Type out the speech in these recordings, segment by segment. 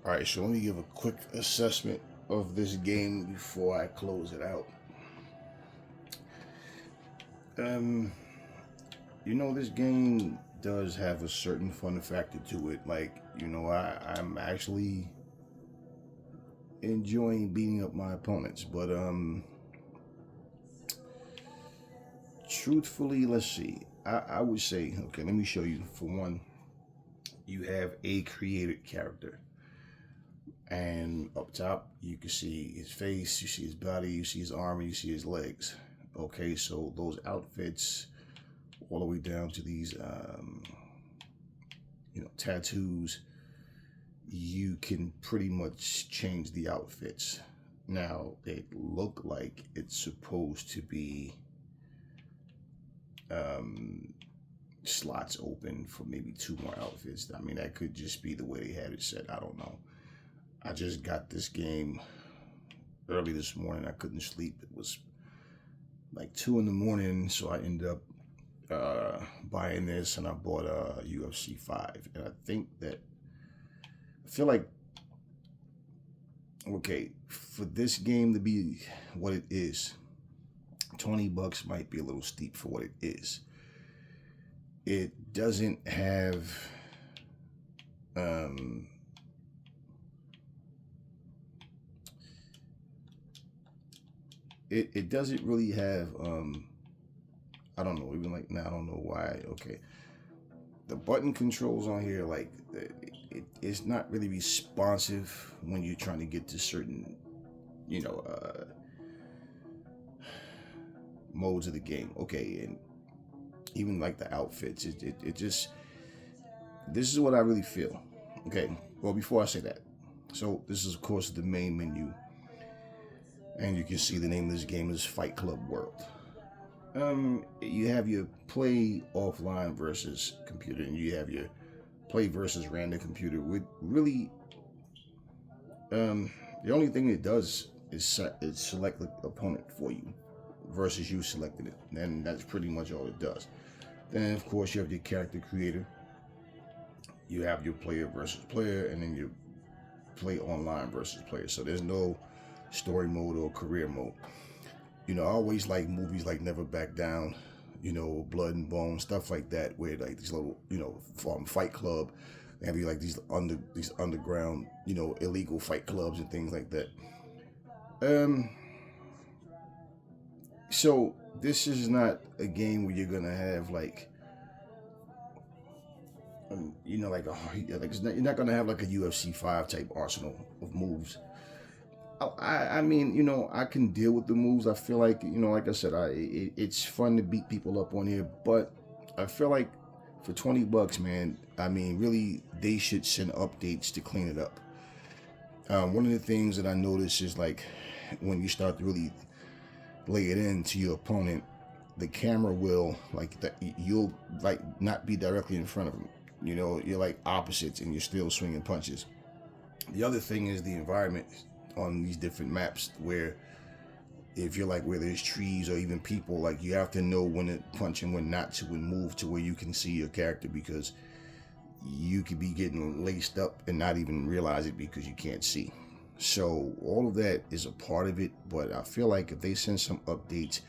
All right, so let me give a quick assessment of this game before I close it out. Um, this game does have a certain fun factor to it. Like, I'm actually enjoying beating up my opponents, but truthfully, let's see. I would say, okay, let me show you. For one, you have a created character. And up top, you can see his face, you see his body, you see his arm, and you see his legs. Okay, so those outfits, all the way down to these, tattoos, you can pretty much change the outfits. Now, they look like it's supposed to be slots open for maybe two more outfits. I mean, that could just be the way they had it set. I don't know. I just got this game early this morning. I couldn't sleep. It was like 2 in the morning, so I ended up buying this, and I bought UFC 5. And I feel like, okay, for this game to be what it is, $20 might be a little steep for what it is. It doesn't have it doesn't really have I don't know, even like now I don't know why. Okay, the button controls on here, like, it's not really responsive when you're trying to get to certain modes of the game. Okay, and even like the outfits, it just, this is what I really feel. Okay, well, before I say that, so this is of course the main menu, and you can see the name of this game is Fight Club World. You have your play offline versus computer, and you have your play versus random computer. With really, the only thing it does is select the opponent for you, versus you selecting it, and that's pretty much all it does. Then of course you have your character creator. You have your player versus player, and then your play online versus player. So there's no story mode or career mode. I always like movies like Never Back Down, Blood and Bone, stuff like that, where like these little, Fight Club, they have like these underground, illegal fight clubs and things like that. So this is not a game where you're gonna have like, you're not gonna have like a UFC 5 type arsenal of moves. I mean, I can deal with the moves. I feel like, like I said, it's fun to beat people up on here, but I feel like for $20, man, I mean, really, they should send updates to clean it up. One of the things that I noticed is like when you start to really lay it into your opponent, the camera will like that. You'll like not be directly in front of them. You're like opposites, and you're still swinging punches. The other thing is the environment on these different maps, where if you're like where there's trees or even people, like you have to know when to punch and when not to, and move to where you can see your character, because you could be getting laced up and not even realize it because you can't see. So all of that is a part of it, but I feel like if they send some updates,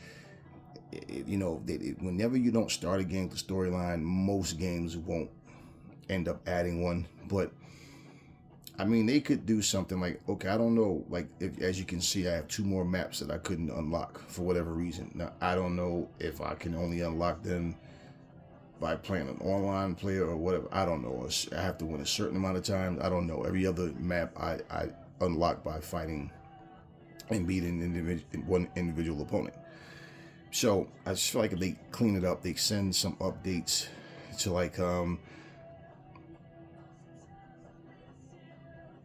whenever you don't start a game with the storyline, most games won't end up adding one. But I mean, they could do something like, okay, I don't know, like, as you can see, I have 2 more maps that I couldn't unlock for whatever reason. Now, I don't know if I can only unlock them by playing an online player or whatever. I don't know. I have to win a certain amount of time. I don't know. Every other map I unlock by fighting and beating one individual opponent. So I just feel like if they clean it up, they send some updates to like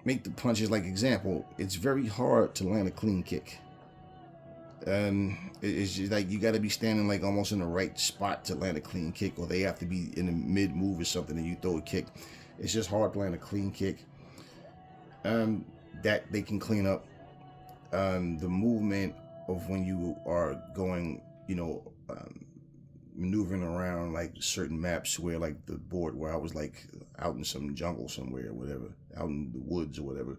make the punches, like, example, it's very hard to land a clean kick. It's just like you got to be standing like almost in the right spot to land a clean kick, or they have to be in the mid move or something and you throw a kick. It's just hard to land a clean kick. That they can clean up. The movement of when you are going, maneuvering around like certain maps where like the board where I was like out in some jungle somewhere or whatever, out in the woods or whatever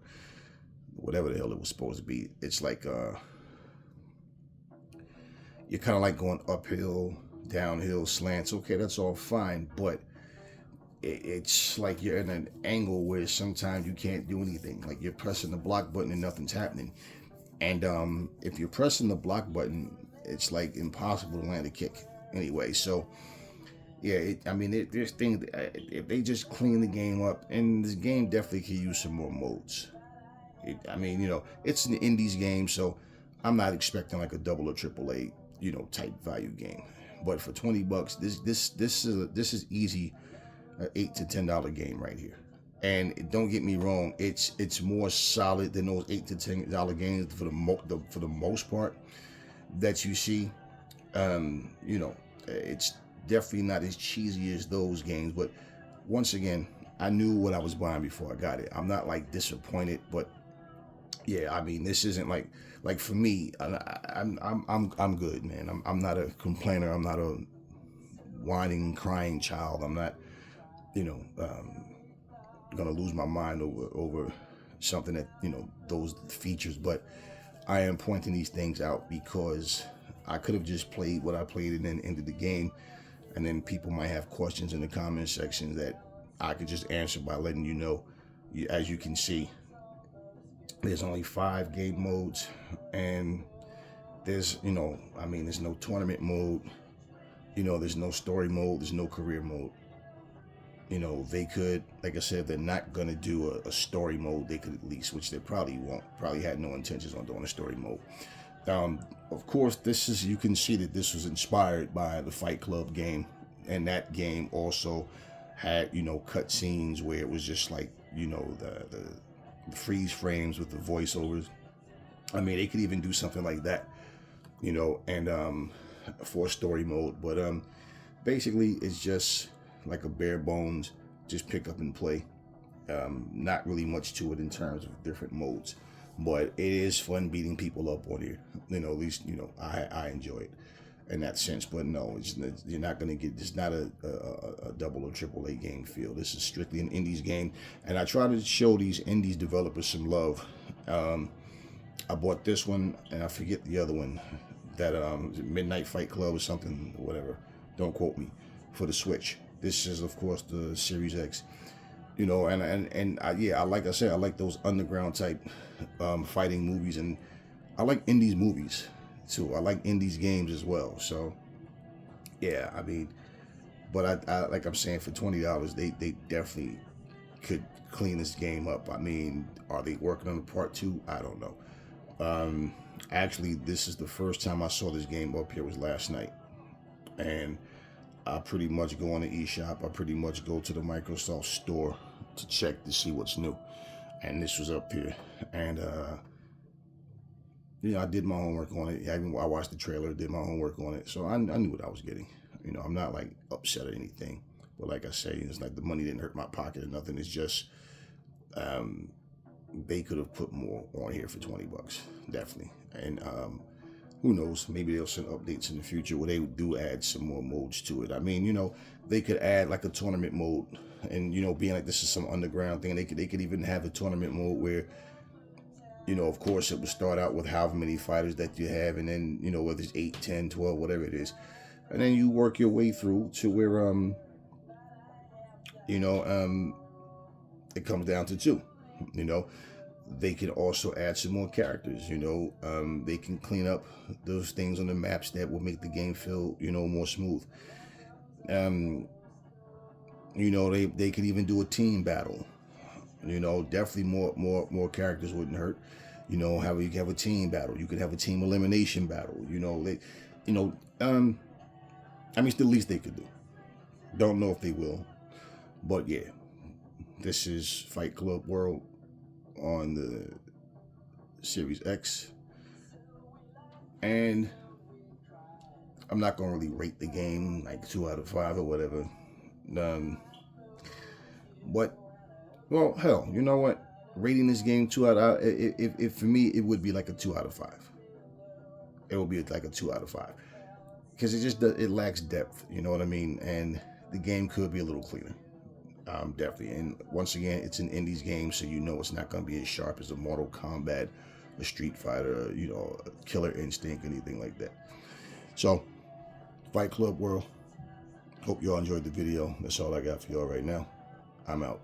the hell it was supposed to be. It's like you're kind of like going uphill, downhill, slants. Okay, that's all fine, but it's like you're in an angle where sometimes you can't do anything. Like you're pressing the block button and nothing's happening. And if you're pressing the block button, it's like impossible to land a kick anyway. So yeah, there's things. If they just clean the game up, and this game definitely could use some more modes. It's an indies game, so I'm not expecting like a double or triple A, type value game. But for $20, this is easy, an $8 to $10 game right here. And don't get me wrong, it's more solid than those $8 to $10 games for the most part that you see. It's definitely not as cheesy as those games. But once again, I knew what I was buying before I got it. I'm not like disappointed, but yeah, this isn't like for me. I'm good, man. I'm not a complainer. I'm not a whining, crying child. I'm not, gonna lose my mind over something that those features. But I am pointing these things out because I could have just played what I played and then ended the game, and then people might have questions in the comment section that I could just answer by letting you know. As you can see, there's only 5 game modes, and there's there's no tournament mode, there's no story mode, there's no career mode. They could, like I said, they're not going to do a story mode. They could at least, which they probably won't, probably had no intentions on doing a story mode. Of course, you can see that this was inspired by the Fight Club game. And that game also had, cut scenes where it was just like, the freeze frames with the voiceovers. They could even do something like that, and for story mode. But basically, it's just like a bare bones, just pick up and play. Not really much to it in terms of different modes, but it is fun beating people up on here. At least I enjoy it in that sense. But no, you're not gonna get. It's not a double or triple A game feel. This is strictly an indies game, and I try to show these indies developers some love. I bought this one, and I forget the other one. That Midnight Fight Club or something, whatever. Don't quote me. For the Switch. This is, of course, the Series X. Like I said, I like those underground type fighting movies, and I like indies movies too. I like indies games as well. So yeah, but I like I'm saying, for $20, they definitely could clean this game up. Are they working on the part 2? I don't know. Actually, this is the first time I saw this game up here was last night, and I pretty much go on the eShop. I pretty much go to the Microsoft store to check to see what's new. And this was up here. And, I did my homework on it. I watched the trailer, did my homework on it. So I knew what I was getting. I'm not like upset or anything. But like I say, it's like the money didn't hurt my pocket or nothing. It's just they could have put more on here for $20, definitely. And who knows? Maybe they'll send updates in the future where they do add some more modes to it. They could add like a tournament mode, and being like this is some underground thing. They could even have a tournament mode where, of course, it would start out with however many fighters that you have, and then whether it's 8, 10, 12, whatever it is, and then you work your way through to where it comes down to 2. They can also add some more characters. They can clean up those things on the maps that will make the game feel, more smooth. They could even do a team battle. Definitely more characters wouldn't hurt. You can have a team battle. You could have a team elimination battle. It's the least they could do. Don't know if they will, but yeah, this is Fight Club World on the Series X, and I'm not gonna really rate the game like 2 out of 5 or whatever. But well, hell, you know what? Rating this game 2 out of if for me it would be like a 2 out of 5. It would be like a 2 out of 5. because it lacks depth. You know what I mean? And the game could be a little cleaner. Definitely. And once again, it's an indies game, so you know it's not going to be as sharp as a Mortal Kombat, a Street Fighter, you know, a Killer Instinct, anything like that. So, Fight Club World, hope y'all enjoyed the video. That's all I got for y'all right now. I'm out.